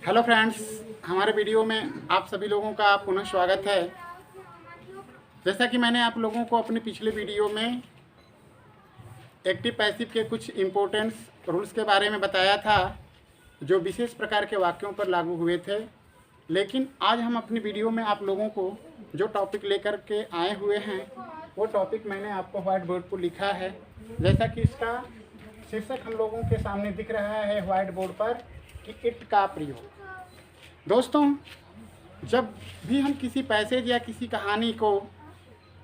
Hello friends, हमारे video में आप सभी लोगों का पुनः स्वागत है। जैसा कि मैंने आप लोगों को अपने पिछले वीडियो में एक्टिव पैसिव के कुछ इम्पोर्टेंस रूल्स के बारे में बताया था, जो विशेष प्रकार के वाक्यों पर लागू हुए थे। लेकिन आज हम अपनी वीडियो में आप लोगों को जो टॉपिक लेकर के आए हुए हैं, वो टॉपिक मैंने आपको व्हाइट बोर्ड पर लिखा है। जैसा कि इसका शीर्षक हम लोगों के सामने दिख रहा है व्हाइट बोर्ड पर कि इट का प्रयोग। दोस्तों, जब भी हम किसी पैसेज या किसी कहानी को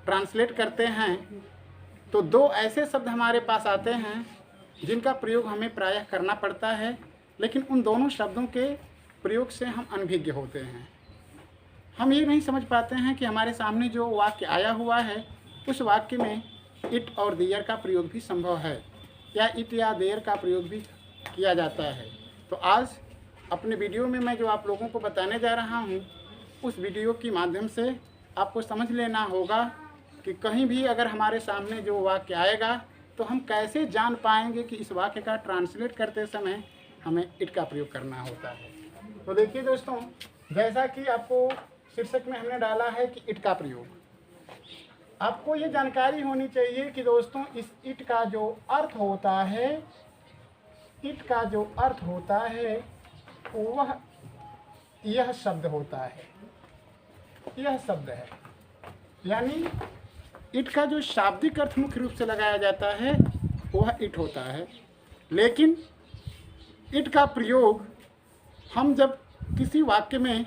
ट्रांसलेट करते हैं तो दो ऐसे शब्द हमारे पास आते हैं जिनका प्रयोग हमें प्रायः करना पड़ता है, लेकिन उन दोनों शब्दों के प्रयोग से हम अनभिज्ञ होते हैं। हम ये नहीं समझ पाते हैं कि हमारे सामने जो वाक्य आया हुआ है उस वाक्य में इट और देयर का प्रयोग भी संभव है, या इट या देयर का प्रयोग भी किया जाता है। तो आज अपने वीडियो में मैं जो आप लोगों को बताने जा रहा हूँ, उस वीडियो के माध्यम से आपको समझ लेना होगा कि कहीं भी अगर हमारे सामने जो वाक्य आएगा तो हम कैसे जान पाएंगे कि इस वाक्य का ट्रांसलेट करते समय हमें इट का प्रयोग करना होता है। तो देखिए दोस्तों, जैसा कि आपको शीर्षक में हमने डाला है कि इट का प्रयोग, आपको ये जानकारी होनी चाहिए कि दोस्तों इस इट का जो अर्थ होता है, इट का जो अर्थ होता है वह यह शब्द होता है, यह शब्द है। यानी इट का जो शाब्दिक अर्थ मुख्य रूप से लगाया जाता है वह इट होता है। लेकिन इट का प्रयोग हम जब किसी वाक्य में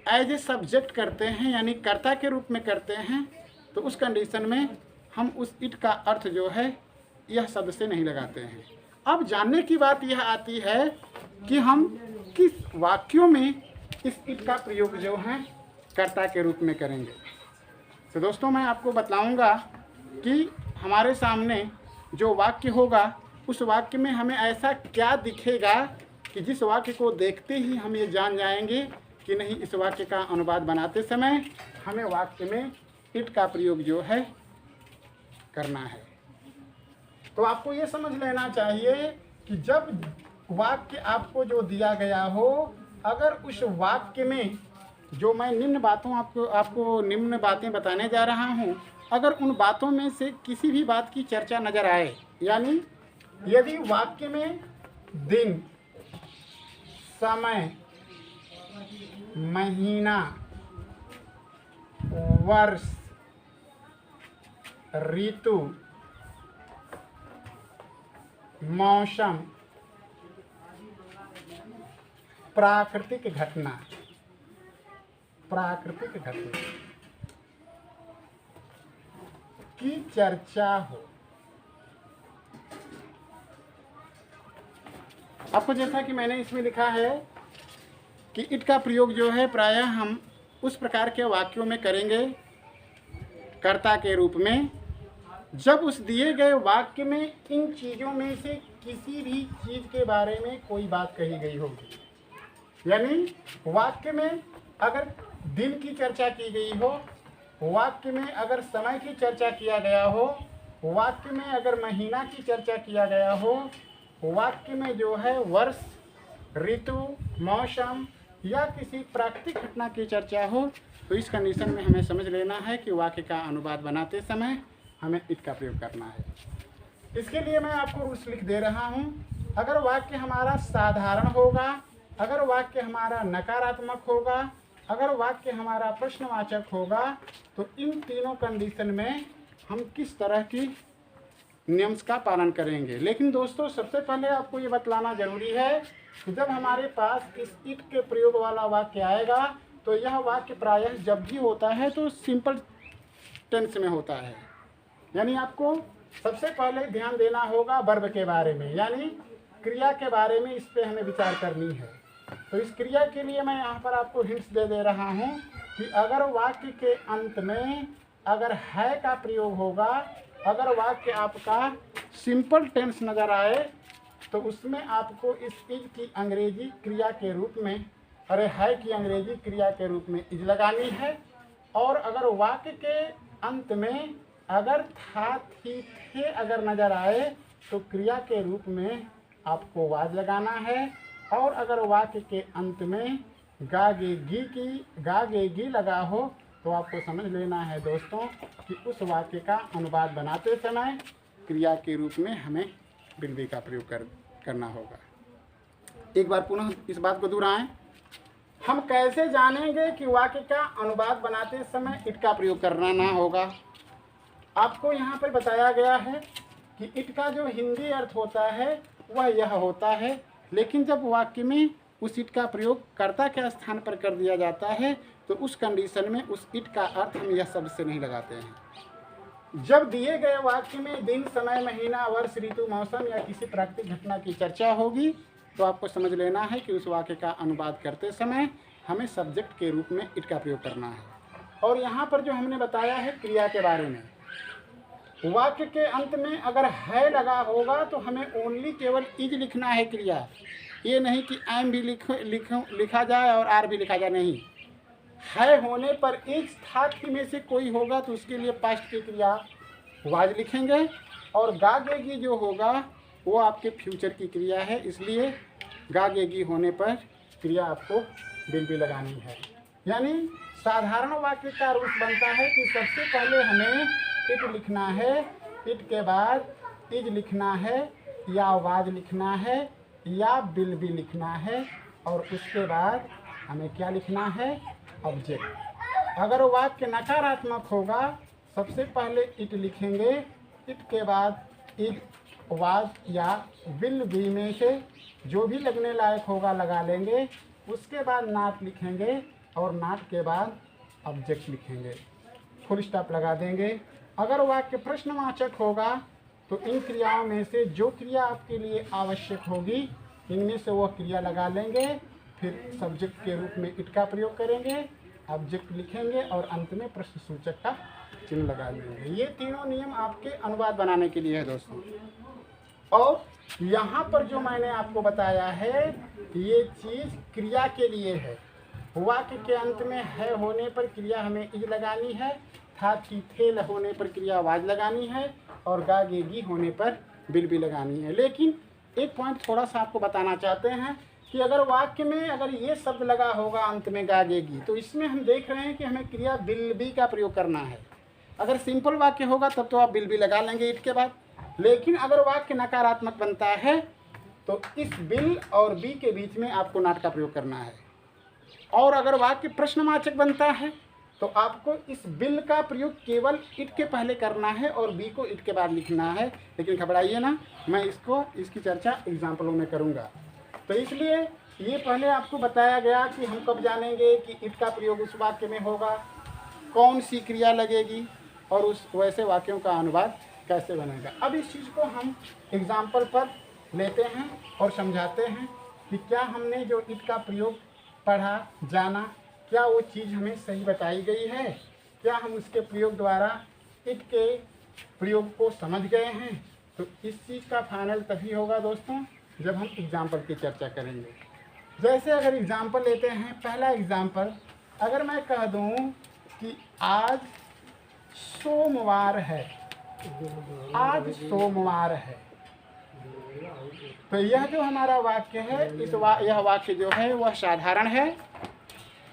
एज ए सब्जेक्ट करते हैं, यानी कर्ता के रूप में करते हैं, तो उस कंडीशन में हम उस इट का अर्थ जो है यह शब्द से नहीं लगाते हैं। अब जानने की बात यह आती है कि हम किस वाक्यों में इस इट का प्रयोग जो है कर्ता के रूप में करेंगे। तो दोस्तों, मैं आपको बताऊंगा कि हमारे सामने जो वाक्य होगा उस वाक्य में हमें ऐसा क्या दिखेगा कि जिस वाक्य को देखते ही हम ये जान जाएंगे कि नहीं, इस वाक्य का अनुवाद बनाते समय हमें वाक्य में इट का प्रयोग जो है करना है। तो आपको ये समझ लेना चाहिए कि जब वाक्य आपको जो दिया गया हो, अगर उस वाक्य में जो मैं निम्न बातें बताने जा रहा हूँ, अगर उन बातों में से किसी भी बात की चर्चा नज़र आए, यानी यदि वाक्य में दिन, समय, महीना, वर्ष, ऋतु, मौसम, प्राकृतिक घटना की चर्चा हो, आपको जैसा कि मैंने इसमें लिखा है कि इट का प्रयोग जो है प्रायः हम उस प्रकार के वाक्यों में करेंगे कर्ता के रूप में जब उस दिए गए वाक्य में इन चीज़ों में से किसी भी चीज़ के बारे में कोई बात कही गई होगी। यानी वाक्य में अगर दिन की चर्चा की गई हो, वाक्य में अगर समय की चर्चा किया गया हो, वाक्य में अगर महीना की चर्चा किया गया हो, वाक्य में जो है वर्ष, ऋतु, मौसम या किसी प्राकृतिक घटना की चर्चा हो, तो इस कंडीशन में हमें समझ लेना है कि वाक्य का अनुवाद बनाते समय हमें इट का प्रयोग करना है। इसके लिए मैं आपको रूल्स लिख दे रहा हूँ। अगर वाक्य हमारा साधारण होगा, अगर वाक्य हमारा नकारात्मक होगा, अगर वाक्य हमारा प्रश्नवाचक होगा, तो इन तीनों कंडीशन में हम किस तरह की नियम्स का पालन करेंगे। लेकिन दोस्तों, सबसे पहले आपको ये बतलाना जरूरी है कि जब हमारे पास इस इट के प्रयोग वाला वाक्य आएगा तो यह वाक्य प्रायः जब भी होता है तो सिंपल टेंस में होता है। यानी आपको सबसे पहले ध्यान देना होगा वर्ब के बारे में, यानी क्रिया के बारे में, इस पे हमें विचार करनी है। तो इस क्रिया के लिए मैं यहाँ पर आपको हिंट्स दे रहा हूँ कि अगर वाक्य के अंत में अगर है का प्रयोग होगा, अगर वाक्य आपका सिंपल टेंस नज़र आए, तो उसमें आपको इस इज की अंग्रेजी क्रिया के रूप में, है की अंग्रेजी क्रिया के रूप में इज लगानी है। और अगर वाक्य के अंत में अगर था, थी, थे अगर नज़र आए तो क्रिया के रूप में आपको वाज लगाना है। और अगर वाक्य के अंत में गागेगी लगा हो तो आपको समझ लेना है दोस्तों कि उस वाक्य का अनुवाद बनाते समय क्रिया के रूप में हमें विल बी का प्रयोग करना होगा। एक बार पुनः इस बात को दोहराएं। हम कैसे जानेंगे कि वाक्य का अनुवाद बनाते समय इट का प्रयोग करना ना होगा? आपको यहाँ पर बताया गया है कि इट का जो हिंदी अर्थ होता है वह यह होता है, लेकिन जब वाक्य में उस इट का प्रयोग कर्ता के स्थान पर कर दिया जाता है तो उस कंडीशन में उस इट का अर्थ हम यह शब्द से नहीं लगाते हैं। जब दिए गए वाक्य में दिन, समय, महीना, वर्ष, ऋतु, मौसम या किसी प्राकृतिक घटना की चर्चा होगी तो आपको समझ लेना है कि उस वाक्य का अनुवाद करते समय हमें सब्जेक्ट के रूप में इट का प्रयोग करना है। और यहाँ पर जो हमने बताया है क्रिया के बारे में, वाक्य के अंत में अगर है लगा होगा तो हमें ओनली केवल इज लिखना है क्रिया, ये नहीं कि एम भी लिखा जाए और आर भी लिखा जाए, नहीं। है होने पर इज था कि में से कोई होगा तो उसके लिए पास्ट की क्रिया वाज लिखेंगे, और गागेगी जो होगा वो आपके फ्यूचर की क्रिया है, इसलिए गागेगी होने पर क्रिया आपको विल बी लगानी है। यानी साधारण वाक्य का रूप बनता है कि सबसे पहले हमें इट लिखना है, इट के बाद इज लिखना है या वाज लिखना है या विल बी लिखना है, और उसके बाद हमें क्या लिखना है? ऑब्जेक्ट। अगर वाक्य नकारात्मक होगा सबसे पहले इट लिखेंगे, इट के बाद इज, वाज या विल बी में से जो भी लगने लायक होगा लगा लेंगे, उसके बाद नॉट लिखेंगे और नॉट के बाद ऑब्जेक्ट लिखेंगे, फुल स्टॉप लगा देंगे। अगर वाक्य प्रश्नवाचक होगा तो इन क्रियाओं में से जो क्रिया आपके लिए आवश्यक होगी इनमें से वह क्रिया लगा लेंगे, फिर सब्जेक्ट के रूप में इट का प्रयोग करेंगे, ऑब्जेक्ट लिखेंगे और अंत में प्रश्न सूचक का चिन्ह लगा देंगे। ये तीनों नियम आपके अनुवाद बनाने के लिए है दोस्तों। और यहाँ पर जो मैंने आपको बताया है ये चीज़ क्रिया के लिए है। वाक्य के अंत में है होने पर क्रिया हमें इज लगानी है, था कि थे होने पर क्रिया वाज लगानी है, और गागेगी होने पर विल बी लगानी है। लेकिन एक पॉइंट थोड़ा सा आपको बताना चाहते हैं कि अगर वाक्य में अगर ये शब्द लगा होगा अंत में गागेगी तो इसमें हम देख रहे हैं कि हमें क्रिया विल बी का प्रयोग करना है। अगर सिंपल वाक्य होगा तब तो आप विल बी लगा लेंगे इट के बाद, लेकिन अगर वाक्य नकारात्मक बनता है तो इस विल और बी के बीच में आपको नॉट का प्रयोग करना है। और अगर वाक्य प्रश्नवाचक बनता है तो आपको इस विल का प्रयोग केवल इट के पहले करना है और बी को इट के बाद लिखना है। लेकिन घबराइए ना, मैं इसकी चर्चा एग्जाम्पलों में करूँगा। तो इसलिए ये पहले आपको बताया गया कि हम कब जानेंगे कि इट का प्रयोग उस वाक्य में होगा, कौन सी क्रिया लगेगी और उस वैसे वाक्यों का अनुवाद कैसे बनेगा। अब इस चीज़ को हम एग्जाम्पल पर लेते हैं और समझाते हैं कि क्या हमने जो इट का प्रयोग पढ़ा जाना, क्या वो चीज़ हमें सही बताई गई है, क्या हम उसके प्रयोग द्वारा इट के प्रयोग को समझ गए हैं। तो इस चीज़ का फाइनल तभी होगा दोस्तों जब हम एग्जाम्पल की चर्चा करेंगे। जैसे अगर एग्जाम्पल लेते हैं, पहला एग्जाम्पल अगर मैं कह दूं कि आज सोमवार है, आज सोमवार है, तो यह जो हमारा वाक्य है यह वाक्य जो है वह साधारण है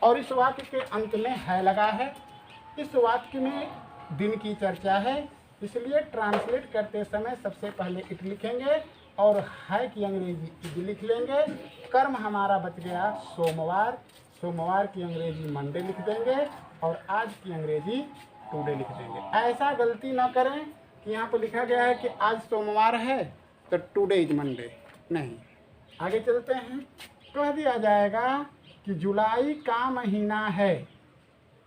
और इस वाक्य के अंत में है लगा है। इस वाक्य में दिन की चर्चा है, इसलिए ट्रांसलेट करते समय सबसे पहले इट लिखेंगे और है की अंग्रेजी इज लिख लेंगे। कर्म हमारा बच गया सोमवार, सोमवार की अंग्रेजी मंडे लिख देंगे और आज की अंग्रेजी टुडे लिख देंगे। ऐसा गलती ना करें कि यहाँ पर लिखा गया है कि आज सोमवार है तो टुडे इज मंडे, नहीं। आगे चलते हैं, कह दिया जाएगा कि जुलाई का महीना है।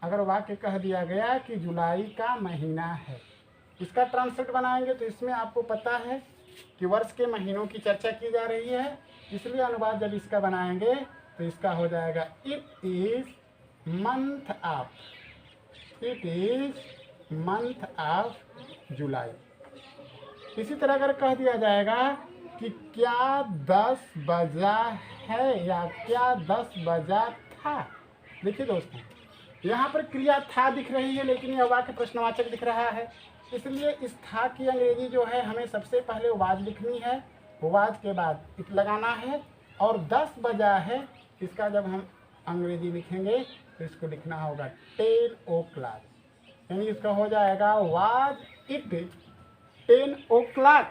अगर वाक्य कह दिया गया कि जुलाई का महीना है, इसका ट्रांसलेट बनाएंगे तो इसमें आपको पता है कि वर्ष के महीनों की चर्चा की जा रही है, इसलिए अनुवाद जब इसका बनाएंगे तो इसका हो जाएगा it is month of, it is month of July. इसी तरह अगर कह दिया जाएगा कि क्या 10 बजा है या क्या 10 बजा था। देखिए दोस्तों, यहाँ पर क्रिया था दिख रही है लेकिन यह वाक्य प्रश्नवाचक दिख रहा है, इसलिए इस था की अंग्रेजी जो है हमें सबसे पहले वाज लिखनी है, वाज के बाद इट लगाना है और 10 बजा है, इसका जब हम अंग्रेजी लिखेंगे तो इसको लिखना होगा 10 o'clock, यानी इसका हो जाएगा वाज इट 10 o'clock।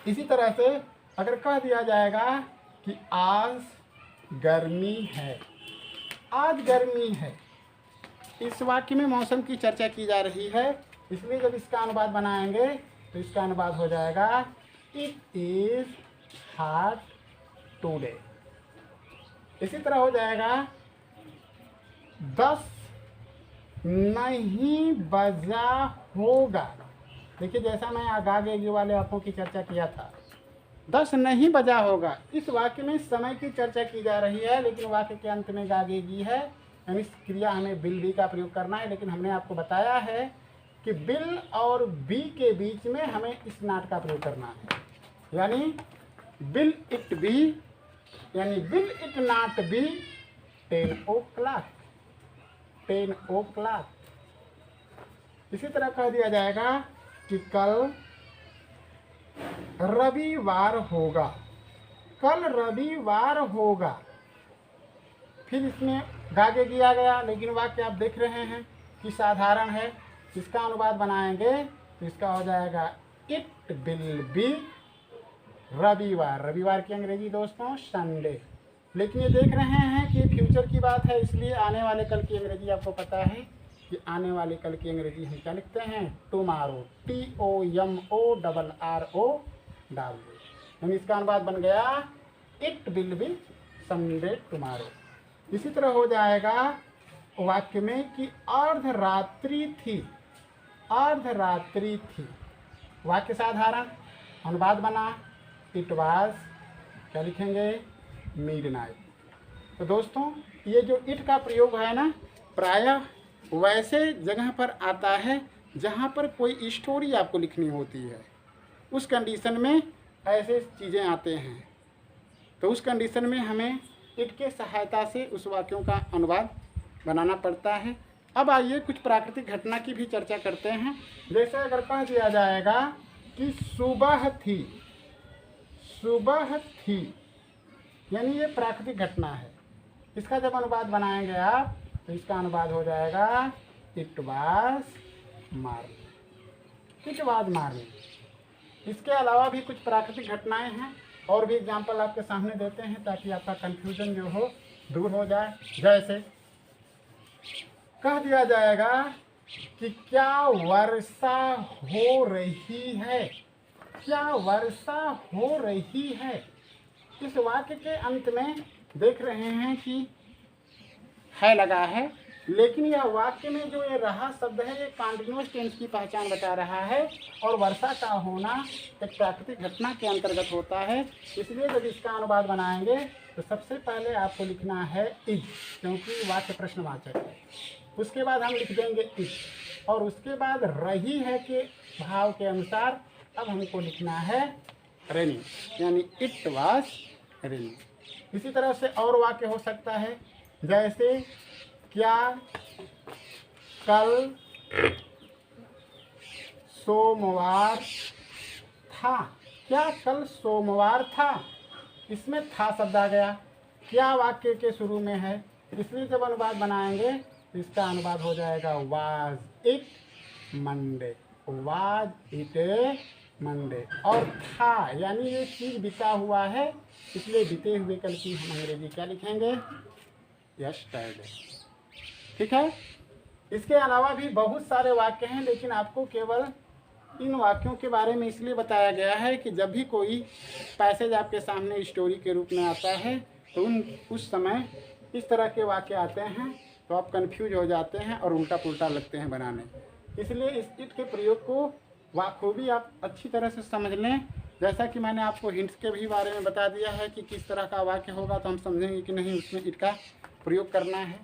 इसी तरह से अगर कह दिया जाएगा कि आज गर्मी है, आज गर्मी है, इस वाक्य में मौसम की चर्चा की जा रही है, इसलिए जब इसका अनुवाद बनाएंगे तो इसका अनुवाद हो जाएगा इट इज हॉट टुडे। इसी तरह हो जाएगा 10 नहीं बजा होगा। देखिए जैसा मैं आगे वाले आपको की चर्चा किया था, 10 नहीं बजा होगा। इस वाक्य में समय की चर्चा की जा रही है, लेकिन वाक्य के अंत में गागेगी है, यानी इस क्रिया हमें बिल बी का प्रयोग करना है। लेकिन हमने आपको बताया है कि बिल और बी के बीच में हमें इस नाट का प्रयोग करना है, यानी बिल इट बी, यानी bill it not be 10 o'clock, 10 o'clock। इसी तरह कह दिया जाएगा कि कल रविवार होगा, कल रविवार होगा। फिर इसमें गागे दिया गया, लेकिन वाक्य आप देख रहे हैं कि साधारण है। इसका अनुवाद बनाएंगे तो इसका हो जाएगा इट विल बी रविवार। रविवार की अंग्रेजी दोस्तों संडे। लेकिन ये देख रहे हैं कि फ्यूचर की बात है, इसलिए आने वाले कल की अंग्रेजी आपको पता है कि आने वाले कल की अंग्रेजी हम क्या लिखते हैं, टुमारो, TOMORRO W। यानी इसका अनुवाद बन गया it will be Sunday tomorrow. इसी तरह हो जाएगा वाक्य में कि अर्धरात्रि थी, अर्धरात्रि थी। वाक्य साधारण, अनुवाद बना इट वाज, क्या लिखेंगे, मिडनाइट। तो दोस्तों ये जो इट का प्रयोग है ना, प्रायः वैसे जगह पर आता है जहाँ पर कोई स्टोरी आपको लिखनी होती है, उस कंडीशन में ऐसे चीज़ें आते हैं। तो उस कंडीशन में हमें इट के सहायता से उस वाक्यों का अनुवाद बनाना पड़ता है। अब आइए कुछ प्राकृतिक घटना की भी चर्चा करते हैं। जैसे अगर कह दिया जाएगा कि सुबह थी, सुबह थी, यानी ये प्राकृतिक घटना है। इसका जब अनुवाद बनाएंगे आप तो इसका अनुवाद हो जाएगा it was morning, it was morning. इसके अलावा भी कुछ प्राकृतिक घटनाएं हैं और भी एग्जाम्पल आपके सामने देते हैं ताकि आपका कंफ्यूजन जो हो दूर हो जाए। जैसे कह दिया जाएगा कि क्या वर्षा हो रही है, क्या वर्षा हो रही है। इस वाक्य के अंत में देख रहे हैं कि है लगा है, लेकिन यह वाक्य में जो ये रहा शब्द है ये कॉन्टिन्यूअस टेंस की पहचान बता रहा है और वर्षा का होना एक प्राकृतिक घटना के अंतर्गत होता है। इसलिए जब इसका अनुवाद बनाएंगे तो सबसे पहले आपको लिखना है इज, क्योंकि वाक्य प्रश्नवाचक है। उसके बाद हम लिख देंगे इज, और उसके बाद रही है के भाव के अनुसार अब हमको लिखना है रेनिंग, यानी इट वाज रेनिंग। इसी तरह से और वाक्य हो सकता है, जैसे क्या कल सोमवार था, क्या कल सोमवार था। इसमें था शब्द आ गया, क्या वाक्य के शुरू में है, इसलिए जब अनुवाद बनाएंगे तो इसका अनुवाद हो जाएगा was it Monday, was it Monday. और था यानी ये चीज़ बीता हुआ है, इसलिए बीते हुए कल की हम अंग्रेजी क्या लिखेंगे, यस्टरडे। ठीक है। इसके अलावा भी बहुत सारे वाक्य हैं, लेकिन आपको केवल इन वाक्यों के बारे में इसलिए बताया गया है कि जब भी कोई पैसेज आपके सामने स्टोरी के रूप में आता है तो उस समय इस तरह के वाक्य आते हैं तो आप कंफ्यूज हो जाते हैं और उल्टा पुल्टा लगते हैं बनाने। इसलिए इस इट के प्रयोग को बखूबी आप अच्छी तरह से समझ लें। जैसा कि मैंने आपको हिंट्स के भी बारे में बता दिया है कि किस तरह का वाक्य होगा, तो हम समझेंगे कि नहीं उसमें इट का प्रयोग करना है।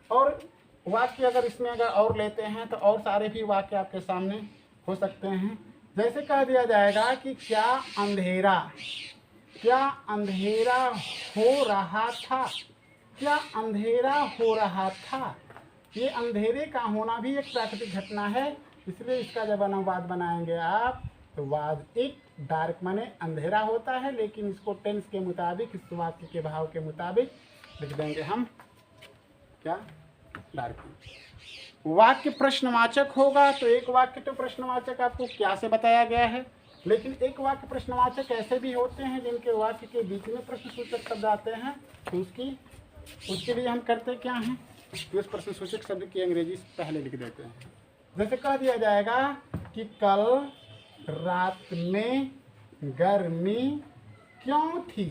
और वाक्य अगर इसमें अगर और लेते हैं तो और सारे भी वाक्य आपके सामने हो सकते हैं। जैसे कह दिया जाएगा कि क्या अंधेरा, क्या अंधेरा हो रहा था, क्या अंधेरा हो रहा था। ये अंधेरे का होना भी एक प्राकृतिक घटना है, इसलिए इसका जब अनुवाद बनाएंगे आप तो वाज इट डार्क माने अंधेरा होता है, लेकिन इसको टेंस के मुताबिक, इस वाक्य के भाव के मुताबिक लिख देंगे हम क्या, डार्क। वाक्य प्रश्नवाचक होगा तो एक वाक्य तो प्रश्नवाचक आपको क्या से बताया गया है, लेकिन एक वाक्य प्रश्नवाचक ऐसे भी होते हैं जिनके वाक्य के बीच में प्रश्नसूचक शब्द आते हैं, तो उसके लिए हम करते क्या हैं कि उस प्रश्नसूचक शब्द की अंग्रेजी पहले लिख देते हैं। जैसे कह दिया जाएगा कि कल रात में गर्मी क्यों थी,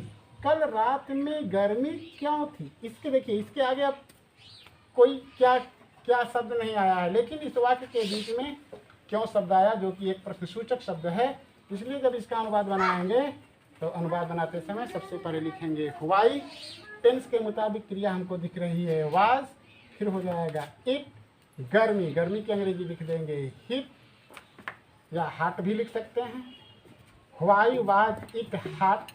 कल रात में गर्मी क्यों थी। इसके देखिए, इसके आगे अब कोई क्या शब्द नहीं आया है, लेकिन इस वाक्य के बीच में क्यों शब्द आया जो कि एक प्रश्नसूचक शब्द है। इसलिए जब इसका अनुवाद बनाएंगे तो अनुवाद बनाते समय सबसे पहले लिखेंगे व्हाई, टेंस के मुताबिक क्रिया हमको दिख रही है वाज, फिर हो जाएगा इट, गर्मी, गर्मी की अंग्रेजी लिख देंगे हिट या हाट भी लिख सकते हैं। व्हाई वाज इट हाट,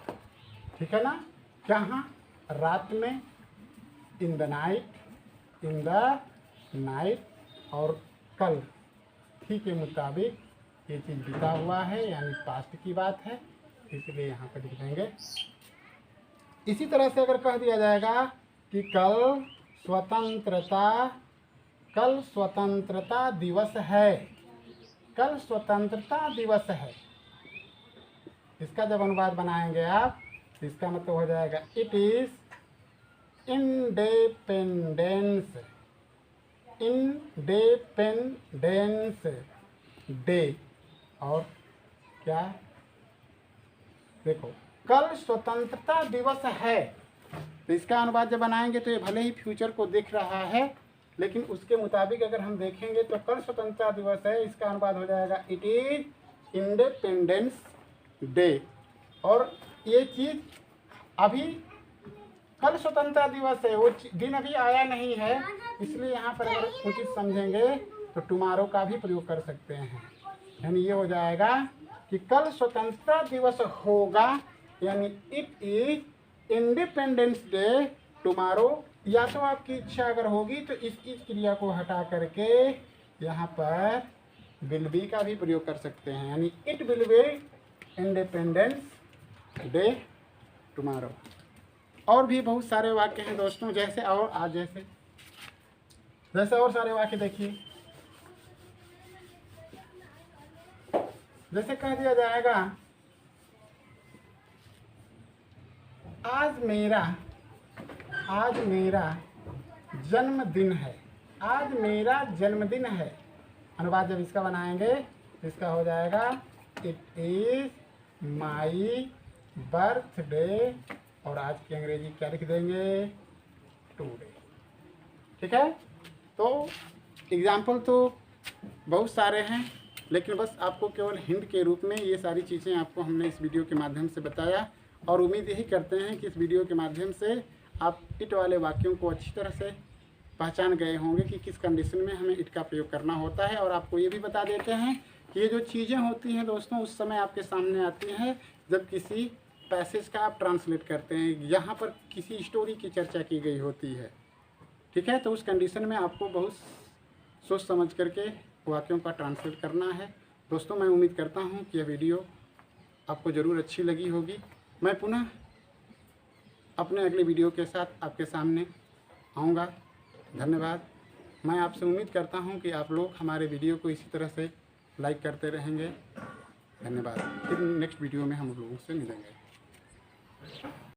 ठीक है ना, कहाँ, रात में, इन द नाइट, और कल थी के मुताबिक ये चीज़ बीता हुआ है यानी पास्ट की बात है, इसलिए यहाँ पर लिख देंगे। इसी तरह से अगर कह दिया जाएगा कि कल स्वतंत्रता दिवस है, कल स्वतंत्रता दिवस है, इसका जब अनुवाद बनाएंगे आप तो इसका मतलब हो जाएगा इट इज इंडिपेंडेंस डे। और क्या, देखो कल स्वतंत्रता दिवस है, तो इसका अनुवाद जब बनाएंगे तो ये भले ही फ्यूचर को दिख रहा है, लेकिन उसके मुताबिक अगर हम देखेंगे तो कल स्वतंत्रता दिवस है, इसका अनुवाद हो जाएगा इट इज इंडिपेंडेंस डे। और ये चीज़ अभी कल स्वतंत्रता दिवस है, वो दिन अभी आया नहीं है, इसलिए यहाँ पर अगर उचित समझेंगे तो टुमारो का भी प्रयोग कर सकते हैं। यानी ये हो जाएगा कि कल स्वतंत्रता दिवस होगा, यानी it is independence day tomorrow. या तो आपकी इच्छा अगर होगी तो इस क्रिया को हटा करके यहाँ पर विल बी का भी प्रयोग कर सकते हैं, यानी it will be independence day tomorrow. और भी बहुत सारे वाक्य हैं दोस्तों, जैसे और आज जैसे और सारे वाक्य देखिए। जैसे कह दिया जाएगा आज मेरा जन्मदिन है, आज मेरा जन्मदिन है। अनुवाद जब इसका बनाएंगे तो इसका हो जाएगा इट इज माई बर्थडे, और आज की अंग्रेजी क्या लिख देंगे, टुडे। ठीक है, तो एग्जाम्पल तो बहुत सारे हैं, लेकिन बस आपको केवल हिंट के रूप में ये सारी चीज़ें आपको हमने इस वीडियो के माध्यम से बताया, और उम्मीद यही करते हैं कि इस वीडियो के माध्यम से आप इट वाले वाक्यों को अच्छी तरह से पहचान गए होंगे कि किस कंडीशन में हमें इट का प्रयोग करना होता है। और आपको ये भी बता देते हैं कि ये जो चीज़ें होती हैं दोस्तों उस समय आपके सामने आती हैं जब किसी पैसेज का आप ट्रांसलेट करते हैं, यहाँ पर किसी स्टोरी की चर्चा की गई होती है। ठीक है, तो उस कंडीशन में आपको बहुत सोच समझ करके वाक्यों का ट्रांसलेट करना है। दोस्तों मैं उम्मीद करता हूँ कि यह वीडियो आपको ज़रूर अच्छी लगी होगी। मैं पुनः अपने अगले वीडियो के साथ आपके सामने आऊँगा। धन्यवाद। मैं आपसे उम्मीद करता हूँ कि आप लोग हमारे वीडियो को इसी तरह से लाइक करते रहेंगे। धन्यवाद। फिर नेक्स्ट वीडियो में हम लोगों से मिलेंगे।